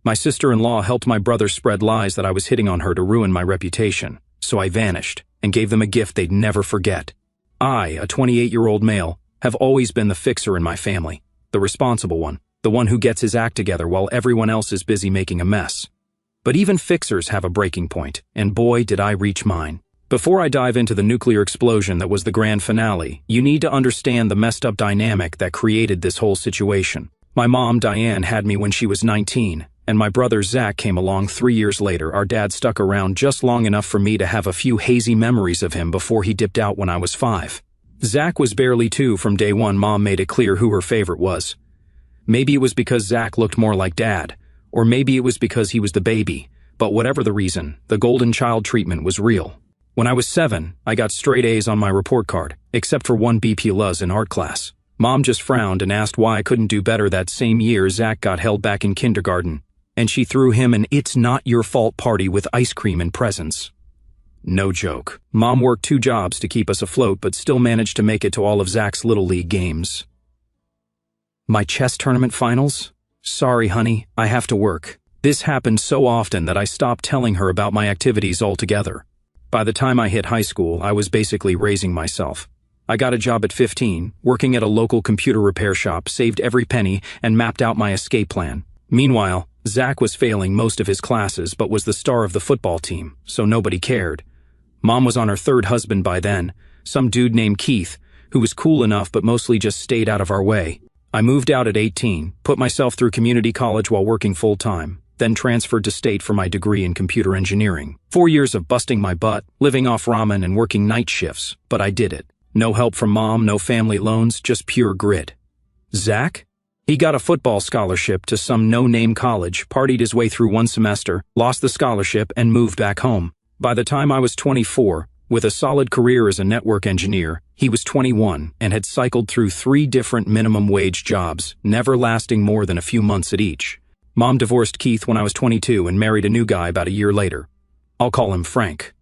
My sister-in-law helped my brother spread lies that I was hitting on her to ruin my reputation, so I vanished and gave them a gift they'd never forget. I, a 28-year-old male, have always been the fixer in my family, the responsible one, the one who gets his act together while everyone else is busy making a mess. But even fixers have a breaking point, and boy did I reach mine. Before I dive into the nuclear explosion that was the grand finale, you need to understand the messed up dynamic that created this whole situation. My mom, Diane, had me when she was 19, and my brother Zach came along 3 years later. Our dad stuck around just long enough for me to have a few hazy memories of him before he dipped out when I was 5. Zach was barely 2 from day one. Mom made it clear who her favorite was. Maybe it was because Zach looked more like Dad, or maybe it was because he was the baby, but whatever the reason, the golden child treatment was real. When I was 7, I got straight A's on my report card, except for 1 B+ in art class. Mom just frowned and asked why I couldn't do better. That same year, Zach got held back in kindergarten, and she threw him an "it's not your fault" party with ice cream and presents. No joke. Mom worked 2 jobs to keep us afloat, but still managed to make it to all of Zach's Little League games. My chess tournament finals? Sorry, honey, I have to work. This happened so often that I stopped telling her about my activities altogether. By the time I hit high school, I was basically raising myself. I got a job at 15, working at a local computer repair shop, saved every penny, and mapped out my escape plan. Meanwhile, Zach was failing most of his classes but was the star of the football team, so nobody cared. Mom was on her 3rd husband by then, some dude named Keith, who was cool enough but mostly just stayed out of our way. I moved out at 18, put myself through community college while working full-time, then transferred to state for my degree in computer engineering. 4 years of busting my butt, living off ramen and working night shifts, but I did it. No help from mom, no family loans, just pure grit. Zach? He got a football scholarship to some no-name college, partied his way through 1 semester, lost the scholarship, and moved back home. By the time I was 24, with a solid career as a network engineer, he was 21 and had cycled through 3 different minimum wage jobs, never lasting more than a few months at each. Mom divorced Keith when I was 22 and married a new guy about a year later. I'll call him Frank.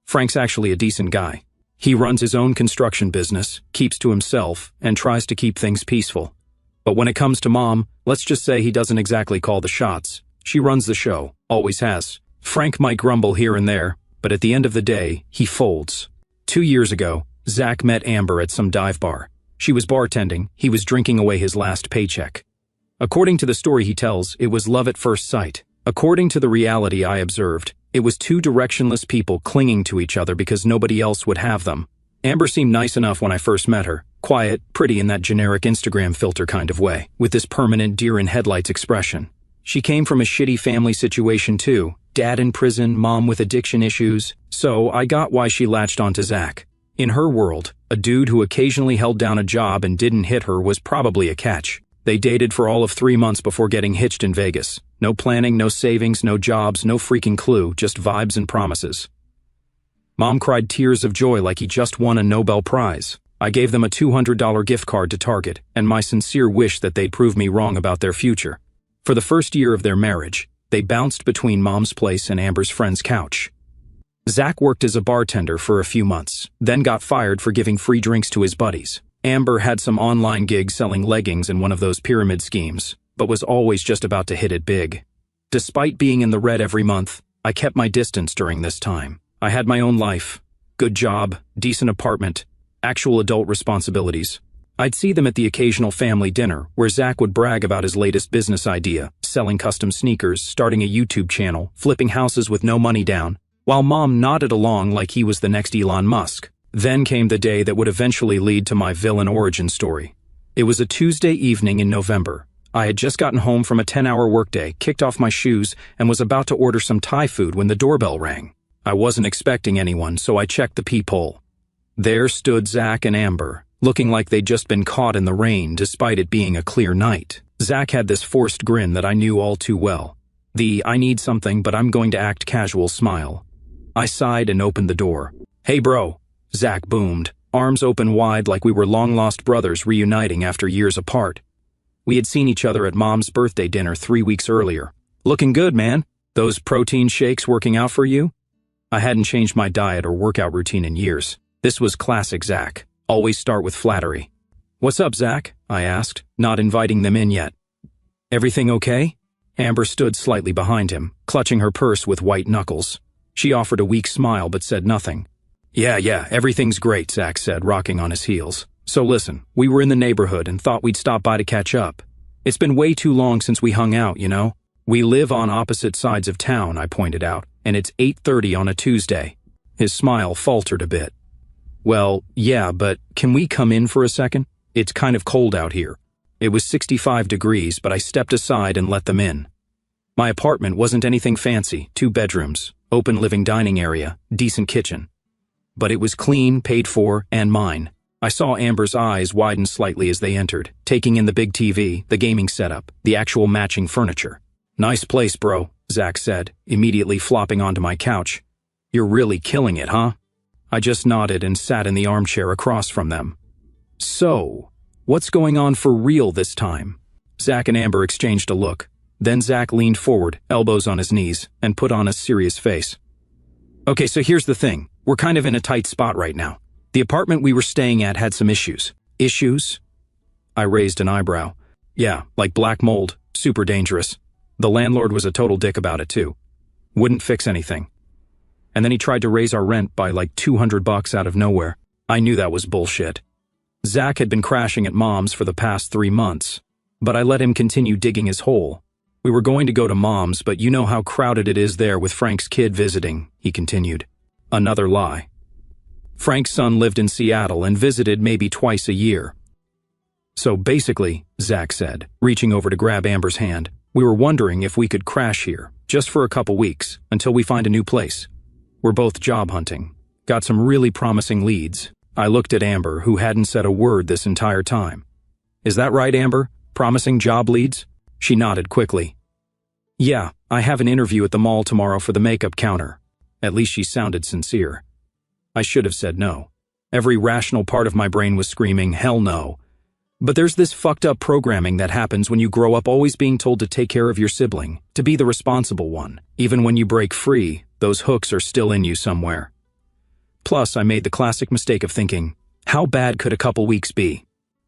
Frank's actually a decent guy. He runs his own construction business, keeps to himself, and tries to keep things peaceful. But when it comes to Mom, let's just say he doesn't exactly call the shots. She runs the show, always has. Frank might grumble here and there, but at the end of the day, he folds. 2 years ago, Zach met Amber at some dive bar. She was bartending, he was drinking away his last paycheck. According to the story he tells, it was love at first sight. According to the reality I observed, it was 2 directionless people clinging to each other because nobody else would have them. Amber seemed nice enough when I first met her, quiet, pretty in that generic Instagram filter kind of way, with this permanent deer-in-headlights expression. She came from a shitty family situation too, dad in prison, mom with addiction issues, so I got why she latched onto Zach. In her world, a dude who occasionally held down a job and didn't hit her was probably a catch. They dated for all of 3 months before getting hitched in Vegas. No planning, no savings, no jobs, no freaking clue, just vibes and promises. Mom cried tears of joy like he just won a Nobel Prize. I gave them a $200 gift card to Target, and my sincere wish that they'd prove me wrong about their future. For the first year of their marriage, they bounced between Mom's place and Amber's friend's couch. Zach worked as a bartender for a few months, then got fired for giving free drinks to his buddies. Amber had some online gigs selling leggings in one of those pyramid schemes, but was always just about to hit it big. Despite being in the red every month, I kept my distance during this time. I had my own life, good job, decent apartment, actual adult responsibilities. I'd see them at the occasional family dinner, where Zach would brag about his latest business idea, selling custom sneakers, starting a YouTube channel, flipping houses with no money down, while Mom nodded along like he was the next Elon Musk. Then came the day that would eventually lead to my villain origin story. It was a Tuesday evening in November. I had just gotten home from a 10-hour workday, kicked off my shoes, and was about to order some Thai food when the doorbell rang. I wasn't expecting anyone, so I checked the peephole. There stood Zach and Amber, looking like they'd just been caught in the rain despite it being a clear night. Zach had this forced grin that I knew all too well. The "I need something but I'm going to act casual" smile. I sighed and opened the door. "Hey bro," Zach boomed, arms open wide like we were long-lost brothers reuniting after years apart. We had seen each other at Mom's birthday dinner 3 weeks earlier. "Looking good, man. Those protein shakes working out for you?" I hadn't changed my diet or workout routine in years. This was classic Zach. Always start with flattery. "What's up, Zach?" I asked, not inviting them in yet. "Everything okay?" Amber stood slightly behind him, clutching her purse with white knuckles. She offered a weak smile but said nothing. Yeah, everything's great, Zach said, rocking on his heels. So listen, we were in the neighborhood and thought we'd stop by to catch up. It's been way too long since we hung out, you know? We live on opposite sides of town, I pointed out, and it's 8:30 on a Tuesday. His smile faltered a bit. Well, yeah, but can we come in for a second? It's kind of cold out here. It was 65 degrees, but I stepped aside and let them in. My apartment wasn't anything fancy, 2 bedrooms, open living dining area, decent kitchen. But it was clean, paid for, and mine. I saw Amber's eyes widen slightly as they entered, taking in the big TV, the gaming setup, the actual matching furniture. Nice place, bro, Zach said, immediately flopping onto my couch. You're really killing it, huh? I just nodded and sat in the armchair across from them. So, what's going on for real this time? Zach and Amber exchanged a look. Then Zach leaned forward, elbows on his knees, and put on a serious face. Okay, so here's the thing. We're kind of in a tight spot right now. The apartment we were staying at had some issues. Issues? I raised an eyebrow. Yeah, like black mold, super dangerous. The landlord was a total dick about it too. Wouldn't fix anything. And then he tried to raise our rent by like $200 out of nowhere. I knew that was bullshit. Zach had been crashing at Mom's for the past 3 months, but I let him continue digging his hole. We were going to go to Mom's, but you know how crowded it is there with Frank's kid visiting, he continued. Another lie. Frank's son lived in Seattle and visited maybe twice a year. So basically, Zach said, reaching over to grab Amber's hand, we were wondering if we could crash here, just for a couple weeks, until we find a new place. We're both job hunting. Got some really promising leads. I looked at Amber, who hadn't said a word this entire time. Is that right, Amber? Promising job leads? She nodded quickly. Yeah, I have an interview at the mall tomorrow for the makeup counter. At least she sounded sincere. I should have said no. Every rational part of my brain was screaming, hell no. But there's this fucked up programming that happens when you grow up always being told to take care of your sibling, to be the responsible one. Even when you break free, those hooks are still in you somewhere. Plus, I made the classic mistake of thinking, how bad could a couple weeks be?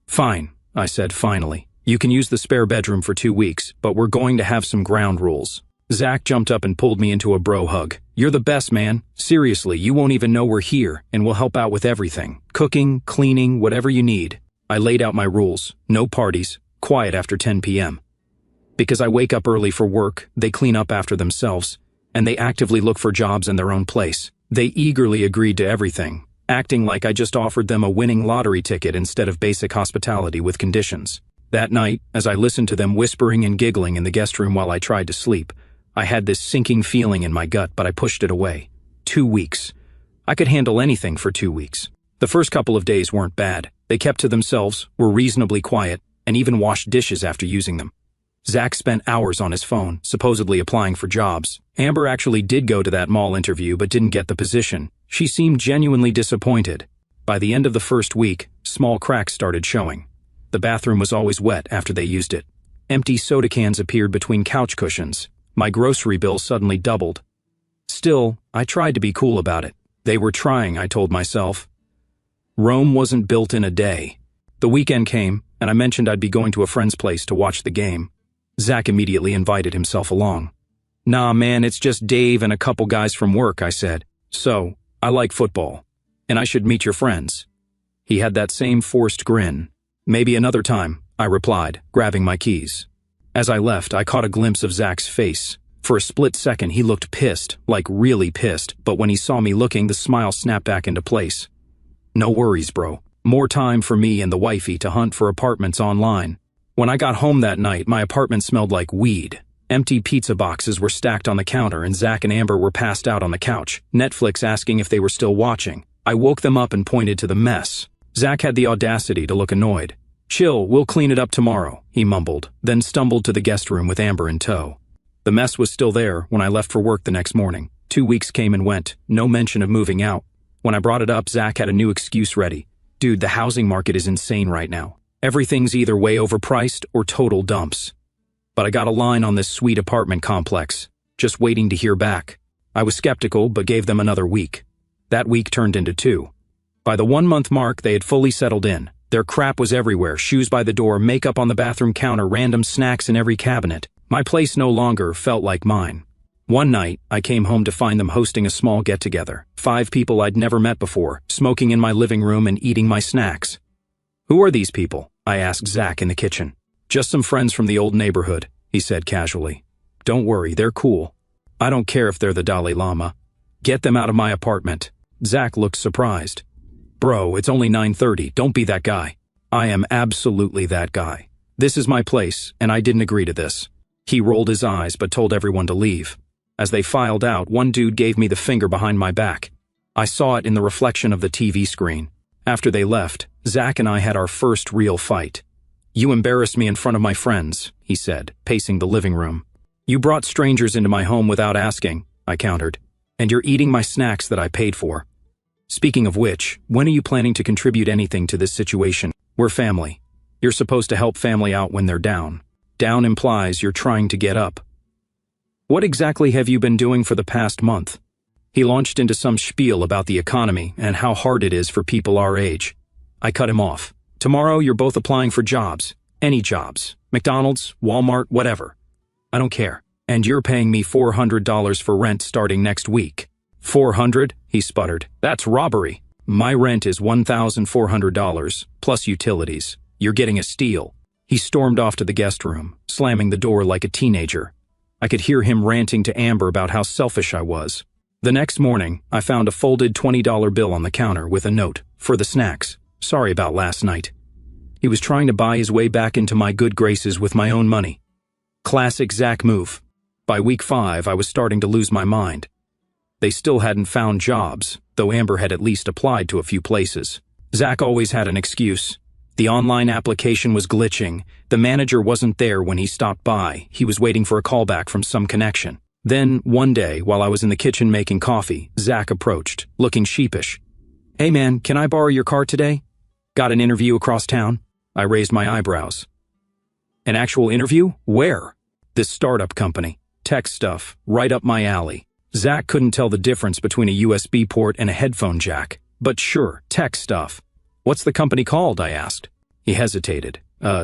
Fine, I said finally. You can use the spare bedroom for 2 weeks, but we're going to have some ground rules. Zach jumped up and pulled me into a bro hug. You're the best, man. Seriously, you won't even know we're here, and we'll help out with everything. Cooking, cleaning, whatever you need. I laid out my rules. No parties. Quiet after 10 p.m. Because I wake up early for work, they clean up after themselves, and they actively look for jobs in their own place. They eagerly agreed to everything, acting like I just offered them a winning lottery ticket instead of basic hospitality with conditions. That night, as I listened to them whispering and giggling in the guest room while I tried to sleep, I had this sinking feeling in my gut, but I pushed it away. 2 weeks. I could handle anything for 2 weeks. The first couple of days weren't bad. They kept to themselves, were reasonably quiet, and even washed dishes after using them. Zach spent hours on his phone, supposedly applying for jobs. Amber actually did go to that mall interview but didn't get the position. She seemed genuinely disappointed. By the end of the first week, small cracks started showing. The bathroom was always wet after they used it. Empty soda cans appeared between couch cushions. My grocery bill suddenly doubled. Still, I tried to be cool about it. They were trying, I told myself. Rome wasn't built in a day. The weekend came, and I mentioned I'd be going to a friend's place to watch the game. Zach immediately invited himself along. Nah, man, it's just Dave and a couple guys from work, I said. So, I like football, and I should meet your friends. He had that same forced grin. Maybe another time, I replied, grabbing my keys. As I left, I caught a glimpse of Zach's face. For a split second, he looked pissed, like really pissed, but when he saw me looking, the smile snapped back into place. No worries, bro. More time for me and the wifey to hunt for apartments online. When I got home that night, my apartment smelled like weed. Empty pizza boxes were stacked on the counter, and Zach and Amber were passed out on the couch, Netflix asking if they were still watching. I woke them up and pointed to the mess. Zach had the audacity to look annoyed. Chill, we'll clean it up tomorrow, he mumbled, then stumbled to the guest room with Amber in tow. The mess was still there when I left for work the next morning. 2 weeks came and went, no mention of moving out. When I brought it up, Zach had a new excuse ready. Dude, the housing market is insane right now. Everything's either way overpriced or total dumps. But I got a line on this sweet apartment complex, just waiting to hear back. I was skeptical, but gave them another week. That week turned into 2. By the 1-month mark, they had fully settled in. Their crap was everywhere, shoes by the door, makeup on the bathroom counter, random snacks in every cabinet. My place no longer felt like mine. One night, I came home to find them hosting a small get-together. 5 people I'd never met before, smoking in my living room and eating my snacks. "Who are these people?" I asked Zach in the kitchen. "Just some friends from the old neighborhood," he said casually. "Don't worry, they're cool. I don't care if they're the Dalai Lama. Get them out of my apartment." Zach looked surprised. "Bro, it's only 9:30, don't be that guy." "I am absolutely that guy. This is my place, and I didn't agree to this." He rolled his eyes but told everyone to leave. As they filed out, one dude gave me the finger behind my back. I saw it in the reflection of the TV screen. After they left, Zach and I had our first real fight. "You embarrassed me in front of my friends," he said, pacing the living room. "You brought strangers into my home without asking," I countered. "And you're eating my snacks that I paid for. Speaking of which, when are you planning to contribute anything to this situation? We're family. You're supposed to help family out when they're down. Down implies you're trying to get up. What exactly have you been doing for the past month?" He launched into some spiel about the economy and how hard it is for people our age. I cut him off. "Tomorrow you're both applying for jobs. Any jobs. McDonald's, Walmart, whatever. I don't care. And you're paying me $400 for rent starting next week." "400? He sputtered. "That's robbery. My rent is $1,400, plus utilities. You're getting a steal." He stormed off to the guest room, slamming the door like a teenager. I could hear him ranting to Amber about how selfish I was. The next morning, I found a folded $20 bill on the counter with a note, "For the snacks. Sorry about last night." He was trying to buy his way back into my good graces with my own money. Classic Zach move. By week 5, I was starting to lose my mind. They still hadn't found jobs, though Amber had at least applied to a few places. Zach always had an excuse. The online application was glitching. The manager wasn't there when he stopped by. He was waiting for a callback from some connection. Then, one day, while I was in the kitchen making coffee, Zach approached, looking sheepish. "Hey man, can I borrow your car today? Got an interview across town?" I raised my eyebrows. "An actual interview? Where?" "This startup company. Tech stuff, right up my alley." Zach couldn't tell the difference between a USB port and a headphone jack. "But sure, tech stuff. What's the company called?" I asked. He hesitated.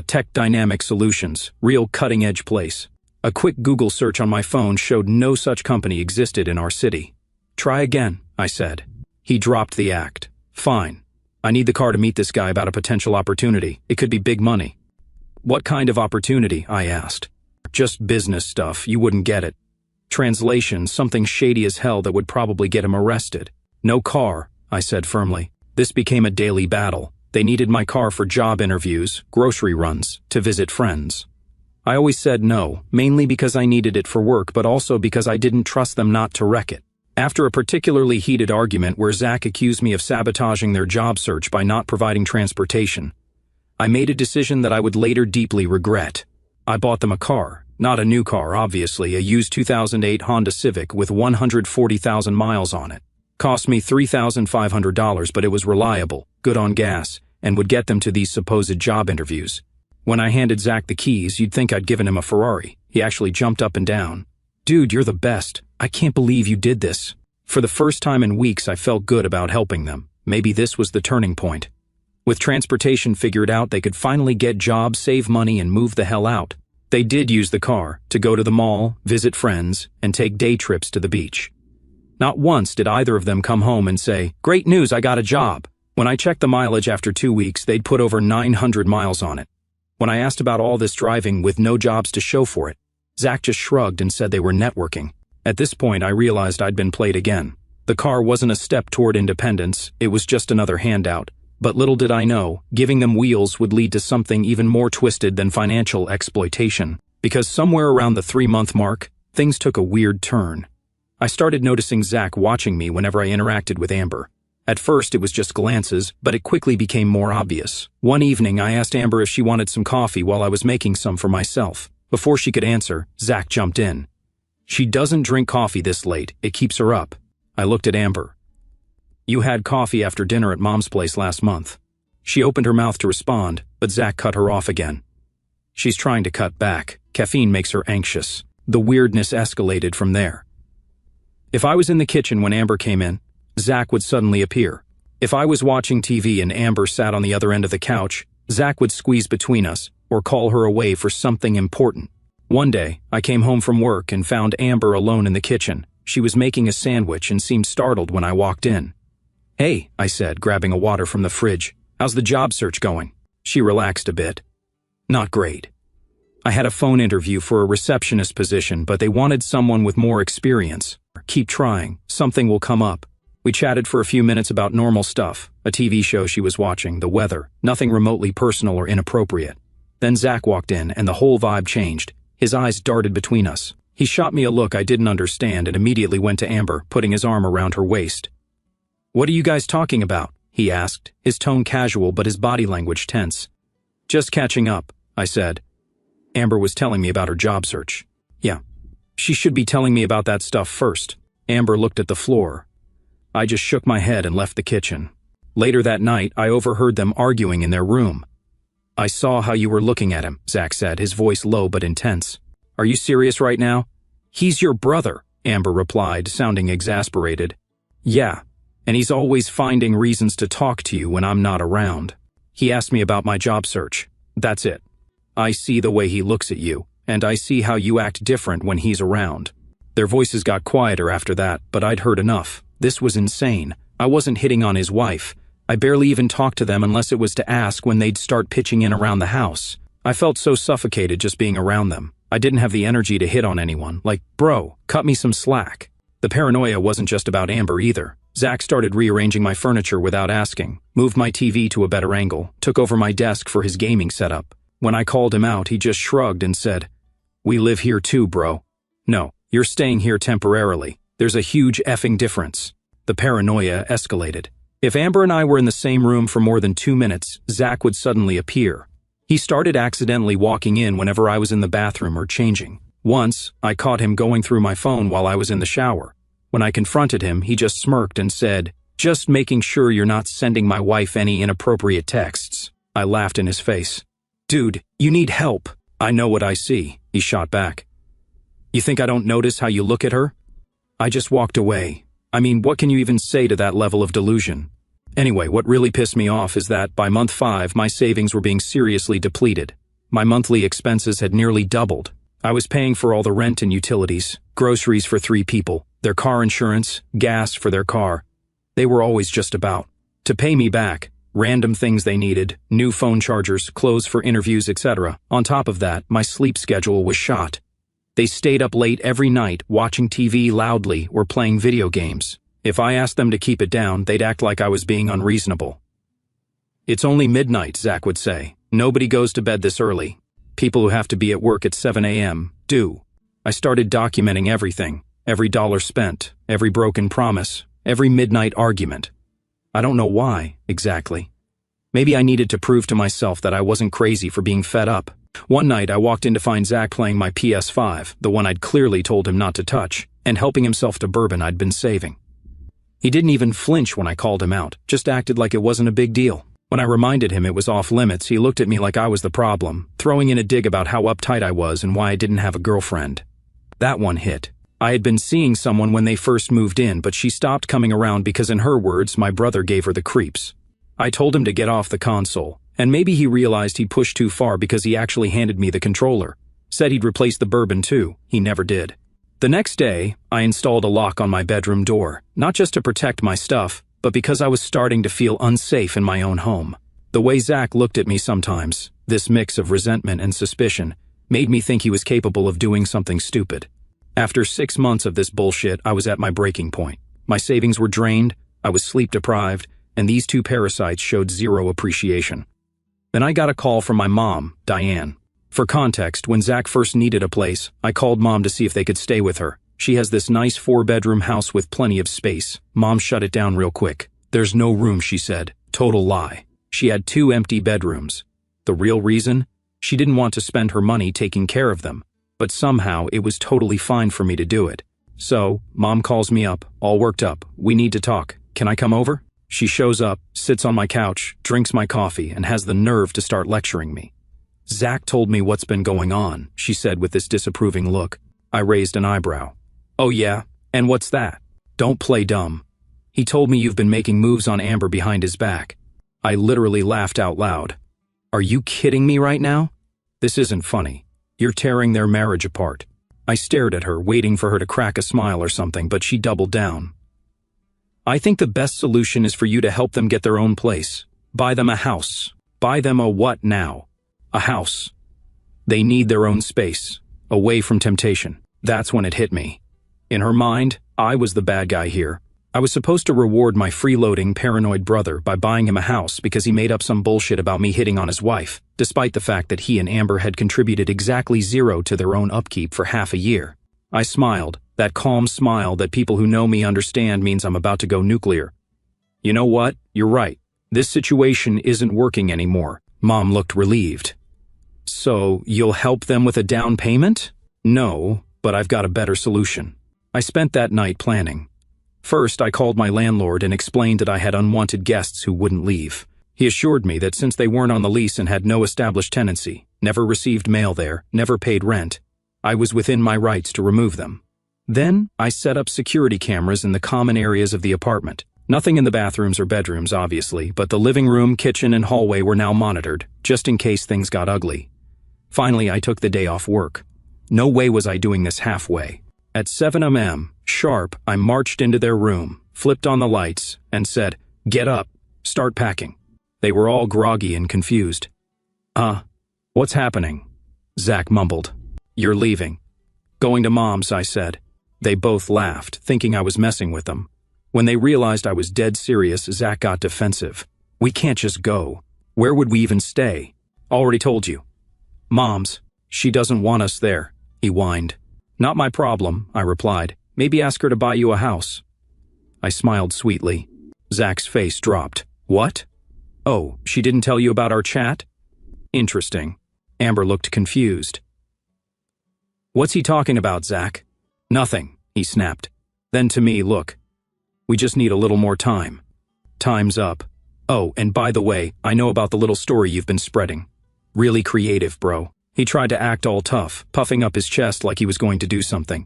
Tech Dynamic Solutions, real cutting-edge place. A quick Google search on my phone showed no such company existed in our city. "Try again," I said. He dropped the act. "Fine. I need the car to meet this guy about a potential opportunity. It could be big money." "What kind of opportunity?" I asked. "Just business stuff, you wouldn't get it." Translation, something shady as hell that would probably get him arrested. "No car," I said firmly. This became a daily battle. They needed my car for job interviews, grocery runs, to visit friends. I always said no, mainly because I needed it for work, but also because I didn't trust them not to wreck it. After a particularly heated argument where Zach accused me of sabotaging their job search by not providing transportation, I made a decision that I would later deeply regret. I bought them a car. Not a new car, obviously, a used 2008 Honda Civic with 140,000 miles on it. Cost me $3,500, but it was reliable, good on gas, and would get them to these supposed job interviews. When I handed Zach the keys, you'd think I'd given him a Ferrari. He actually jumped up and down. "Dude, you're the best. I can't believe you did this." For the first time in weeks, I felt good about helping them. Maybe this was the turning point. With transportation figured out, they could finally get jobs, save money, and move the hell out. They did use the car to go to the mall, visit friends, and take day trips to the beach. Not once did either of them come home and say, "Great news, I got a job." When I checked the mileage after 2 weeks, they'd put over 900 miles on it. When I asked about all this driving with no jobs to show for it, Zach just shrugged and said they were networking. At this point, I realized I'd been played again. The car wasn't a step toward independence, it was just another handout. But little did I know, giving them wheels would lead to something even more twisted than financial exploitation. Because somewhere around the 3-month mark, things took a weird turn. I started noticing Zach watching me whenever I interacted with Amber. At first, it was just glances, but it quickly became more obvious. One evening, I asked Amber if she wanted some coffee while I was making some for myself. Before she could answer, Zach jumped in. "She doesn't drink coffee this late. It keeps her up." I looked at Amber. "You had coffee after dinner at Mom's place last month." She opened her mouth to respond, but Zach cut her off again. "She's trying to cut back. Caffeine makes her anxious." The weirdness escalated from there. If I was in the kitchen when Amber came in, Zach would suddenly appear. If I was watching TV and Amber sat on the other end of the couch, Zach would squeeze between us or call her away for something important. One day, I came home from work and found Amber alone in the kitchen. She was making a sandwich and seemed startled when I walked in. "Hey," I said, grabbing a water from the fridge. "How's the job search going?" She relaxed a bit. "Not great. I had a phone interview for a receptionist position, but they wanted someone with more experience. Keep trying. Something will come up." We chatted for a few minutes about normal stuff, a TV show she was watching, the weather, nothing remotely personal or inappropriate. Then Zach walked in and the whole vibe changed. His eyes darted between us. He shot me a look I didn't understand and immediately went to Amber, putting his arm around her waist. "What are you guys talking about?" he asked, his tone casual but his body language tense. "Just catching up," I said. Amber was telling me about her job search. Yeah, she should be telling me about that stuff first. Amber looked at the floor. I just shook my head and left the kitchen. Later that night, I overheard them arguing in their room. "I saw how you were looking at him," Zach said, his voice low but intense. "Are you serious right now?" "He's your brother," Amber replied, sounding exasperated. "Yeah, and he's always finding reasons to talk to you when I'm not around. He asked me about my job search. That's it. I see the way he looks at you, and I see how you act different when he's around." Their voices got quieter after that, but I'd heard enough. This was insane. I wasn't hitting on his wife. I barely even talked to them unless it was to ask when they'd start pitching in around the house. I felt so suffocated just being around them. I didn't have the energy to hit on anyone. Like, bro, cut me some slack. The paranoia wasn't just about Amber either. Zach started rearranging my furniture without asking, moved my TV to a better angle, took over my desk for his gaming setup. When I called him out, he just shrugged and said, "We live here too, bro." "No, you're staying here temporarily. There's a huge effing difference." The paranoia escalated. If Amber and I were in the same room for more than 2 minutes, Zach would suddenly appear. He started accidentally walking in whenever I was in the bathroom or changing. Once, I caught him going through my phone while I was in the shower. When I confronted him, he just smirked and said, "Just making sure you're not sending my wife any inappropriate texts." I laughed in his face. "Dude, you need help." "I know what I see," he shot back. "You think I don't notice how you look at her?" I just walked away. I mean, what can you even say to that level of delusion? Anyway, what really pissed me off is that by month 5, my savings were being seriously depleted. My monthly expenses had nearly doubled. I was paying for all the rent and utilities, groceries for 3 people, their car insurance, gas for their car. They were always just about to pay me back. Random things they needed, new phone chargers, clothes for interviews, etc. On top of that, my sleep schedule was shot. They stayed up late every night, watching TV loudly or playing video games. If I asked them to keep it down, they'd act like I was being unreasonable. "It's only midnight," Zach would say. "Nobody goes to bed this early. People who have to be at work at 7 a.m. do." I started documenting everything, every dollar spent, every broken promise, every midnight argument. I don't know why, exactly. Maybe I needed to prove to myself that I wasn't crazy for being fed up. One night I walked in to find Zach playing my PS5, the one I'd clearly told him not to touch, and helping himself to bourbon I'd been saving. He didn't even flinch when I called him out, just acted like it wasn't a big deal. When I reminded him it was off limits, he looked at me like I was the problem, throwing in a dig about how uptight I was and why I didn't have a girlfriend. That one hit. I had been seeing someone when they first moved in, but she stopped coming around because, in her words, my brother gave her the creeps. I told him to get off the console. And maybe he realized he pushed too far because he actually handed me the controller. Said he'd replace the bourbon too. He never did. The next day, I installed a lock on my bedroom door, not just to protect my stuff, but because I was starting to feel unsafe in my own home. The way Zach looked at me sometimes, this mix of resentment and suspicion, made me think he was capable of doing something stupid. After 6 months of this bullshit, I was at my breaking point. My savings were drained, I was sleep deprived, and these 2 parasites showed zero appreciation. Then I got a call from my mom, Diane. For context, when Zach first needed a place, I called Mom to see if they could stay with her. She has this nice 4-bedroom house with plenty of space. Mom shut it down real quick. "There's no room," she said. Total lie. She had 2 empty bedrooms. The real reason? She didn't want to spend her money taking care of them. But somehow it was totally fine for me to do it. So, Mom calls me up, all worked up. "We need to talk. Can I come over?" She shows up, sits on my couch, drinks my coffee, and has the nerve to start lecturing me. "Zach told me what's been going on," she said with this disapproving look. I raised an eyebrow. "Oh yeah? And what's that?" "Don't play dumb. He told me you've been making moves on Amber behind his back." I literally laughed out loud. "Are you kidding me right now? This isn't funny. You're tearing their marriage apart. I stared at her, waiting for her to crack a smile or something, but she doubled down. I think the best solution is for you to help them get their own place. Buy them a house. Buy them a what now? A house. They need their own space, away from temptation. That's when it hit me. In her mind, I was the bad guy here. I was supposed to reward my freeloading, paranoid brother by buying him a house because he made up some bullshit about me hitting on his wife, despite the fact that he and Amber had contributed exactly zero to their own upkeep for half a year. I smiled, that calm smile that people who know me understand means I'm about to go nuclear. You know what? You're right. This situation isn't working anymore. Mom looked relieved. So, you'll help them with a down payment? No, but I've got a better solution. I spent that night planning. First, I called my landlord and explained that I had unwanted guests who wouldn't leave. He assured me that since they weren't on the lease and had no established tenancy, never received mail there, never paid rent, I was within my rights to remove them. Then, I set up security cameras in the common areas of the apartment. Nothing in the bathrooms or bedrooms, obviously, but the living room, kitchen, and hallway were now monitored, just in case things got ugly. Finally, I took the day off work. No way was I doing this halfway. At 7 a.m. sharp, I marched into their room, flipped on the lights, and said, "Get up, start packing." They were all groggy and confused. What's happening?" Zach mumbled. "You're leaving." "Going to Mom's," I said. They both laughed, thinking I was messing with them. When they realized I was dead serious, Zach got defensive. "We can't just go. Where would we even stay?" "Already told you." "Mom's. She doesn't want us there," he whined. "Not my problem," I replied. "Maybe ask her to buy you a house." I smiled sweetly. Zach's face dropped. "What? Oh, she didn't tell you about our chat?" "Interesting." Amber looked confused. "What's he talking about, Zach?" "Nothing," he snapped. Then to me, "Look, we just need a little more time. Time's up. Oh, and by the way, I know about the little story you've been spreading. Really creative, bro." He tried to act all tough, puffing up his chest like he was going to do something.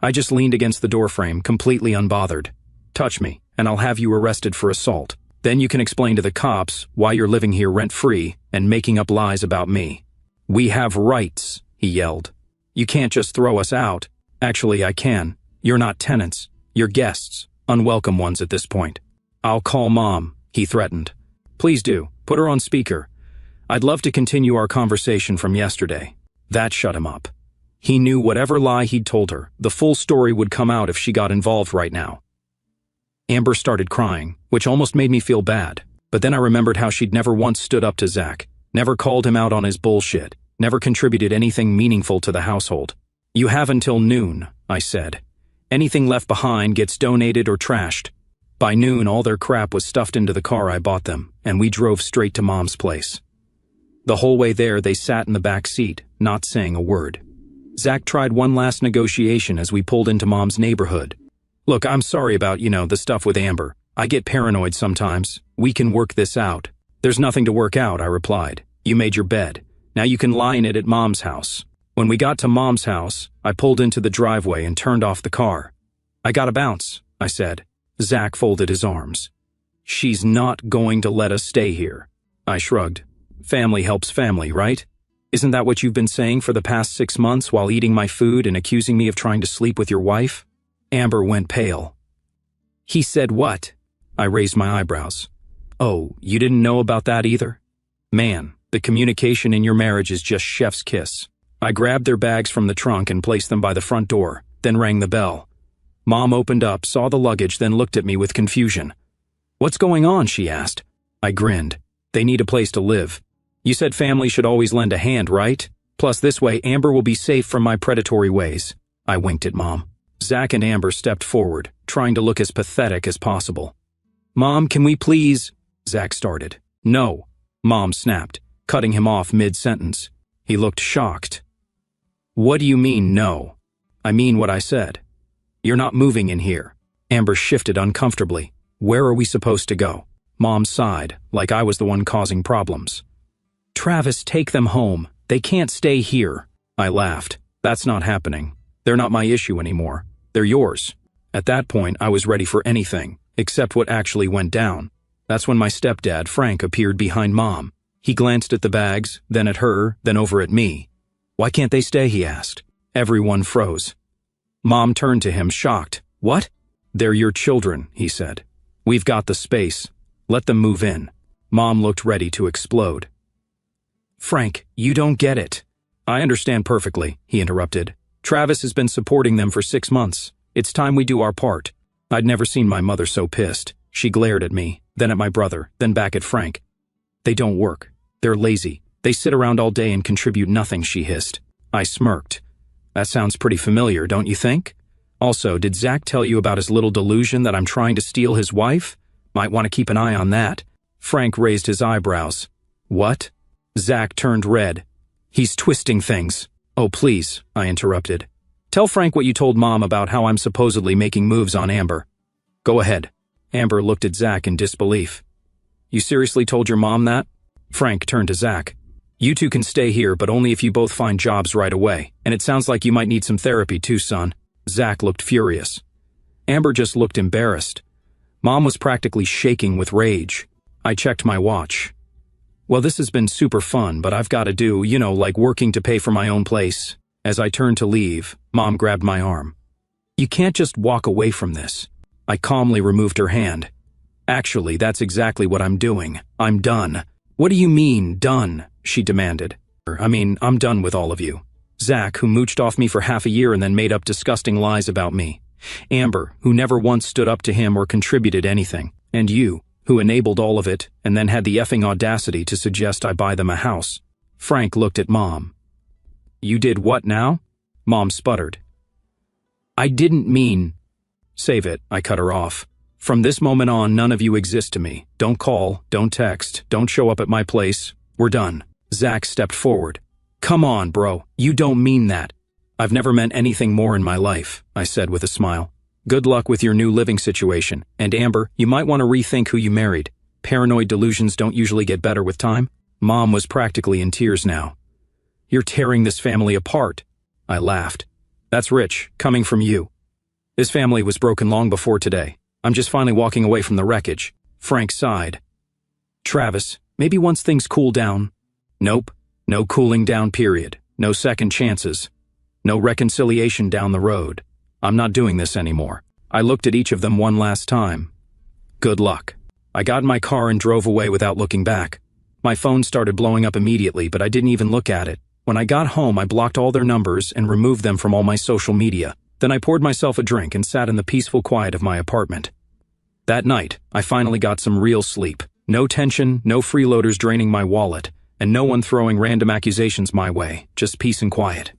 I just leaned against the doorframe, completely unbothered. "Touch me, and I'll have you arrested for assault. Then you can explain to the cops why you're living here rent-free and making up lies about me." "We have rights," he yelled. "You can't just throw us out." "Actually, I can. You're not tenants. You're guests, unwelcome ones at this point." "I'll call Mom," he threatened. "Please do. Put her on speaker. I'd love to continue our conversation from yesterday." That shut him up. He knew whatever lie he'd told her, the full story would come out if she got involved right now. Amber started crying, which almost made me feel bad, but then I remembered how she'd never once stood up to Zach, never called him out on his bullshit, never contributed anything meaningful to the household. "You have until noon," I said. "Anything left behind gets donated or trashed." By noon, all their crap was stuffed into the car I bought them, and we drove straight to Mom's place. The whole way there, they sat in the back seat, not saying a word. Zach tried one last negotiation as we pulled into Mom's neighborhood. "Look, I'm sorry about, the stuff with Amber. I get paranoid sometimes. We can work this out." "There's nothing to work out," I replied. "You made your bed. Now you can lie in it at Mom's house." When we got to Mom's house, I pulled into the driveway and turned off the car. "I gotta bounce," I said. Zach folded his arms. "She's not going to let us stay here." I shrugged. "Family helps family, right? Isn't that what you've been saying for the past 6 months while eating my food and accusing me of trying to sleep with your wife?" Amber went pale. "He said what?" I raised my eyebrows. "Oh, you didn't know about that either? Man, the communication in your marriage is just chef's kiss." I grabbed their bags from the trunk and placed them by the front door, then rang the bell. Mom opened up, saw the luggage, then looked at me with confusion. "What's going on?" she asked. I grinned. "They need a place to live. You said family should always lend a hand, right? Plus this way Amber will be safe from my predatory ways." I winked at Mom. Zach and Amber stepped forward, trying to look as pathetic as possible. "Mom, can we please?" Zach started. "No," Mom snapped, cutting him off mid-sentence. He looked shocked. "What do you mean, no?" "I mean what I said. You're not moving in here." Amber shifted uncomfortably. "Where are we supposed to go?" Mom sighed, like I was the one causing problems. "Travis, take them home. They can't stay here." I laughed. "That's not happening. They're not my issue anymore. They're yours." At that point, I was ready for anything, except what actually went down. That's when my stepdad, Frank, appeared behind Mom. He glanced at the bags, then at her, then over at me. Why can't they stay, he asked. Everyone froze. Mom turned to him, shocked. What? They're your children, he said. We've got the space. Let them move in. Mom looked ready to explode. Frank, you don't get it. I understand perfectly, he interrupted. Travis has been supporting them for 6 months. It's time we do our part. I'd never seen my mother so pissed. She glared at me, then at my brother, then back at Frank. They don't work. They're lazy. They sit around all day and contribute nothing, she hissed. I smirked. That sounds pretty familiar, don't you think? Also, did Zach tell you about his little delusion that I'm trying to steal his wife? Might want to keep an eye on that. Frank raised his eyebrows. What? Zach turned red. He's twisting things. Oh, please, I interrupted. Tell Frank what you told Mom about how I'm supposedly making moves on Amber. Go ahead. Amber looked at Zach in disbelief. You seriously told your mom that? Frank turned to Zach. You two can stay here, but only if you both find jobs right away. And it sounds like you might need some therapy too, son. Zach looked furious. Amber just looked embarrassed. Mom was practically shaking with rage. I checked my watch. Well, this has been super fun, but I've got to do, like working to pay for my own place. As I turned to leave, Mom grabbed my arm. You can't just walk away from this. I calmly removed her hand. Actually, that's exactly what I'm doing. I'm done. What do you mean, done? She demanded. I'm done with all of you. Zach, who mooched off me for half a year and then made up disgusting lies about me. Amber, who never once stood up to him or contributed anything. And you, who enabled all of it and then had the effing audacity to suggest I buy them a house. Frank looked at Mom. You did what now? Mom sputtered. I didn't mean... Save it, I cut her off. From this moment on, none of you exist to me. Don't call, don't text, don't show up at my place. We're done. Zach stepped forward. Come on, bro, you don't mean that. I've never meant anything more in my life, I said with a smile. Good luck with your new living situation, and Amber, you might want to rethink who you married. Paranoid delusions don't usually get better with time. Mom was practically in tears now. You're tearing this family apart. I laughed. That's rich, coming from you. This family was broken long before today. I'm just finally walking away from the wreckage. Frank sighed. Travis, maybe once things cool down. Nope, no cooling down period. No second chances. No reconciliation down the road. I'm not doing this anymore. I looked at each of them one last time. Good luck. I got in my car and drove away without looking back. My phone started blowing up immediately, but I didn't even look at it. When I got home, I blocked all their numbers and removed them from all my social media. Then I poured myself a drink and sat in the peaceful quiet of my apartment. That night, I finally got some real sleep. No tension, no freeloaders draining my wallet, and no one throwing random accusations my way, just peace and quiet.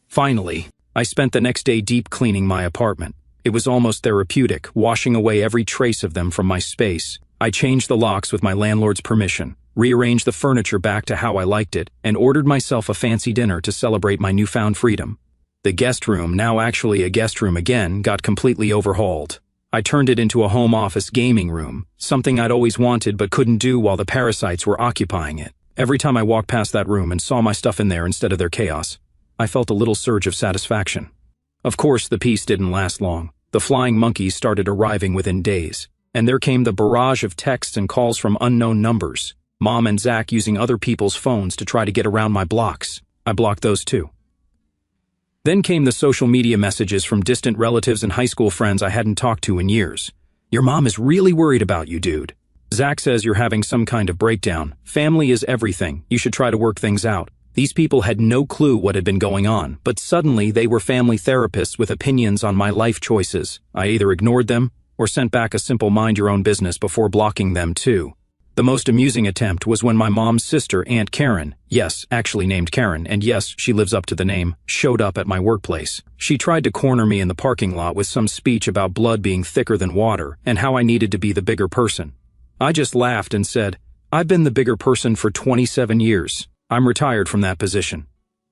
Finally, I spent the next day deep cleaning my apartment. It was almost therapeutic, washing away every trace of them from my space. I changed the locks with my landlord's permission, rearranged the furniture back to how I liked it, and ordered myself a fancy dinner to celebrate my newfound freedom. The guest room, now actually a guest room again, got completely overhauled. I turned it into a home office gaming room, something I'd always wanted but couldn't do while the parasites were occupying it. Every time I walked past that room and saw my stuff in there instead of their chaos, I felt a little surge of satisfaction. Of course, the peace didn't last long. The flying monkeys started arriving within days, and there came the barrage of texts and calls from unknown numbers. Mom and Zach using other people's phones to try to get around my blocks. I blocked those too. Then came the social media messages from distant relatives and high school friends I hadn't talked to in years. Your mom is really worried about you, dude. Zach says you're having some kind of breakdown. Family is everything. You should try to work things out. These people had no clue what had been going on, but suddenly they were family therapists with opinions on my life choices. I either ignored them or sent back a simple mind your own business before blocking them too. The most amusing attempt was when my mom's sister, Aunt Karen, yes, actually named Karen, and yes, she lives up to the name, showed up at my workplace. She tried to corner me in the parking lot with some speech about blood being thicker than water and how I needed to be the bigger person. I just laughed and said, I've been the bigger person for 27 years. I'm retired from that position.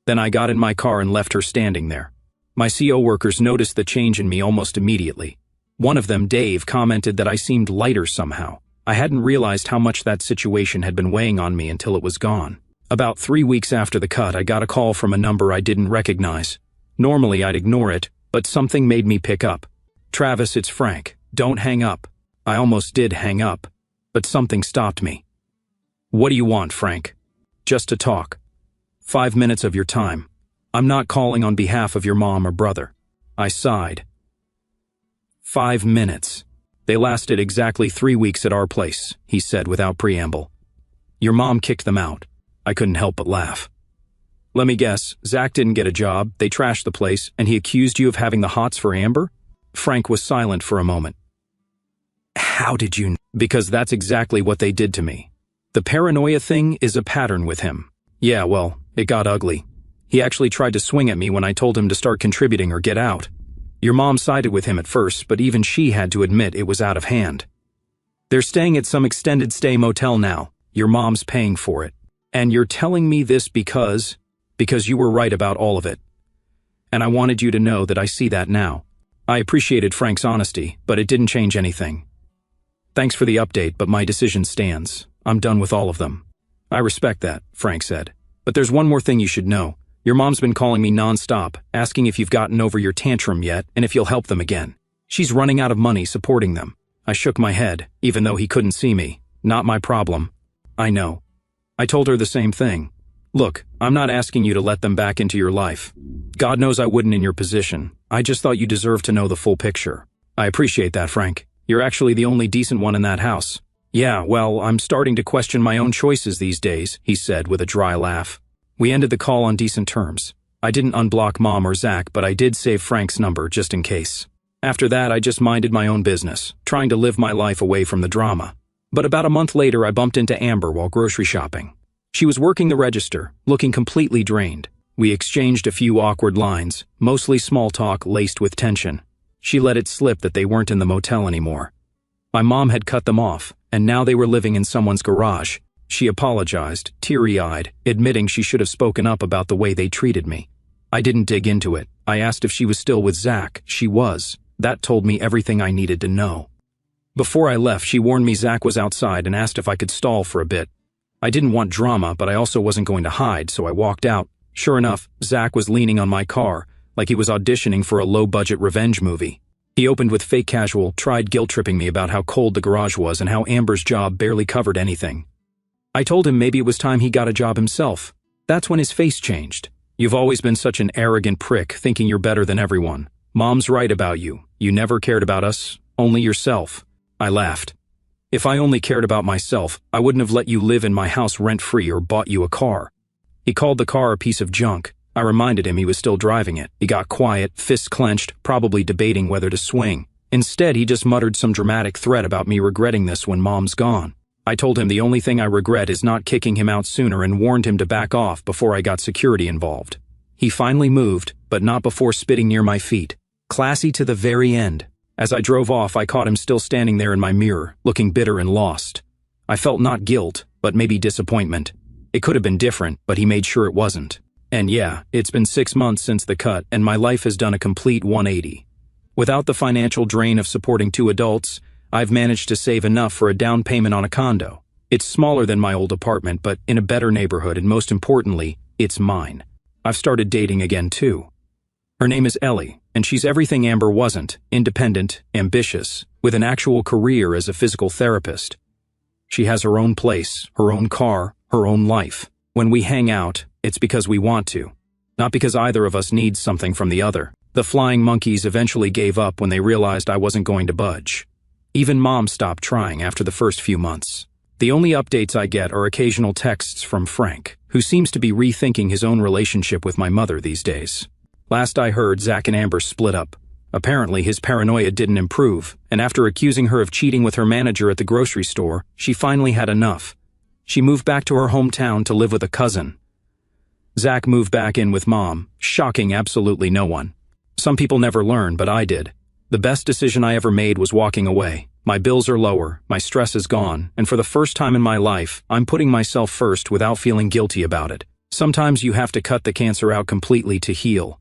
Then I got in my car and left her standing there. My CO workers noticed the change in me almost immediately. One of them, Dave, commented that I seemed lighter somehow. I hadn't realized how much that situation had been weighing on me until it was gone. About 3 weeks after the cut, I got a call from a number I didn't recognize. Normally, I'd ignore it, but something made me pick up. Travis, it's Frank. Don't hang up. I almost did hang up, but something stopped me. What do you want, Frank? Just to talk. 5 minutes of your time. I'm not calling on behalf of your mom or brother. I sighed. 5 minutes. They lasted exactly 3 weeks at our place, he said without preamble. Your mom kicked them out. I couldn't help but laugh. Let me guess, Zach didn't get a job, they trashed the place, and he accused you of having the hots for Amber? Frank was silent for a moment. How did you know? Because that's exactly what they did to me. The paranoia thing is a pattern with him. Yeah, well, it got ugly. He actually tried to swing at me when I told him to start contributing or get out. Your mom sided with him at first, but even she had to admit it was out of hand. They're staying at some extended stay motel now. Your mom's paying for it. And you're telling me this because you were right about all of it. And I wanted you to know that I see that now. I appreciated Frank's honesty, but it didn't change anything. Thanks for the update, but my decision stands. I'm done with all of them. I respect that, Frank said. But there's one more thing you should know. Your mom's been calling me non-stop, asking if you've gotten over your tantrum yet and if you'll help them again. She's running out of money supporting them. I shook my head, even though he couldn't see me. Not my problem. I know. I told her the same thing. Look, I'm not asking you to let them back into your life. God knows I wouldn't in your position. I just thought you deserved to know the full picture. I appreciate that, Frank. You're actually the only decent one in that house. Yeah, well, I'm starting to question my own choices these days, he said with a dry laugh. We ended the call on decent terms. I didn't unblock Mom or Zach, but I did save Frank's number just in case. After that, I just minded my own business, trying to live my life away from the drama. But about a month later, I bumped into Amber while grocery shopping. She was working the register, looking completely drained. We exchanged a few awkward lines, mostly small talk laced with tension. She let it slip that they weren't in the motel anymore. My mom had cut them off, and now they were living in someone's garage. She apologized, teary-eyed, admitting she should have spoken up about the way they treated me. I didn't dig into it. I asked if she was still with Zach. She was. That told me everything I needed to know. Before I left, she warned me Zach was outside and asked if I could stall for a bit. I didn't want drama, but I also wasn't going to hide, so I walked out. Sure enough, Zach was leaning on my car, like he was auditioning for a low-budget revenge movie. He opened with fake casual, tried guilt-tripping me about how cold the garage was and how Amber's job barely covered anything. I told him maybe it was time he got a job himself. That's when his face changed. You've always been such an arrogant prick, thinking you're better than everyone. Mom's right about you. You never cared about us, only yourself. I laughed. If I only cared about myself, I wouldn't have let you live in my house rent-free or bought you a car. He called the car a piece of junk. I reminded him he was still driving it. He got quiet, fists clenched, probably debating whether to swing. Instead, he just muttered some dramatic threat about me regretting this when Mom's gone. I told him the only thing I regret is not kicking him out sooner and warned him to back off before I got security involved. He finally moved, but not before spitting near my feet. Classy to the very end. As I drove off, I caught him still standing there in my mirror, looking bitter and lost. I felt not guilt, but maybe disappointment. It could have been different, but he made sure it wasn't. And yeah, it's been 6 months since the cut, and my life has done a complete 180. Without the financial drain of supporting 2 adults, I've managed to save enough for a down payment on a condo. It's smaller than my old apartment, but in a better neighborhood, and most importantly, it's mine. I've started dating again, too. Her name is Ellie, and she's everything Amber wasn't: independent, ambitious, with an actual career as a physical therapist. She has her own place, her own car, her own life. When we hang out, it's because we want to, not because either of us needs something from the other. The flying monkeys eventually gave up when they realized I wasn't going to budge. Even Mom stopped trying after the first few months. The only updates I get are occasional texts from Frank, who seems to be rethinking his own relationship with my mother these days. Last I heard, Zach and Amber split up. Apparently, his paranoia didn't improve, and after accusing her of cheating with her manager at the grocery store, she finally had enough. She moved back to her hometown to live with a cousin. Zach moved back in with Mom, shocking absolutely no one. Some people never learn, but I did. The best decision I ever made was walking away. My bills are lower, my stress is gone, and for the first time in my life, I'm putting myself first without feeling guilty about it. Sometimes you have to cut the cancer out completely to heal.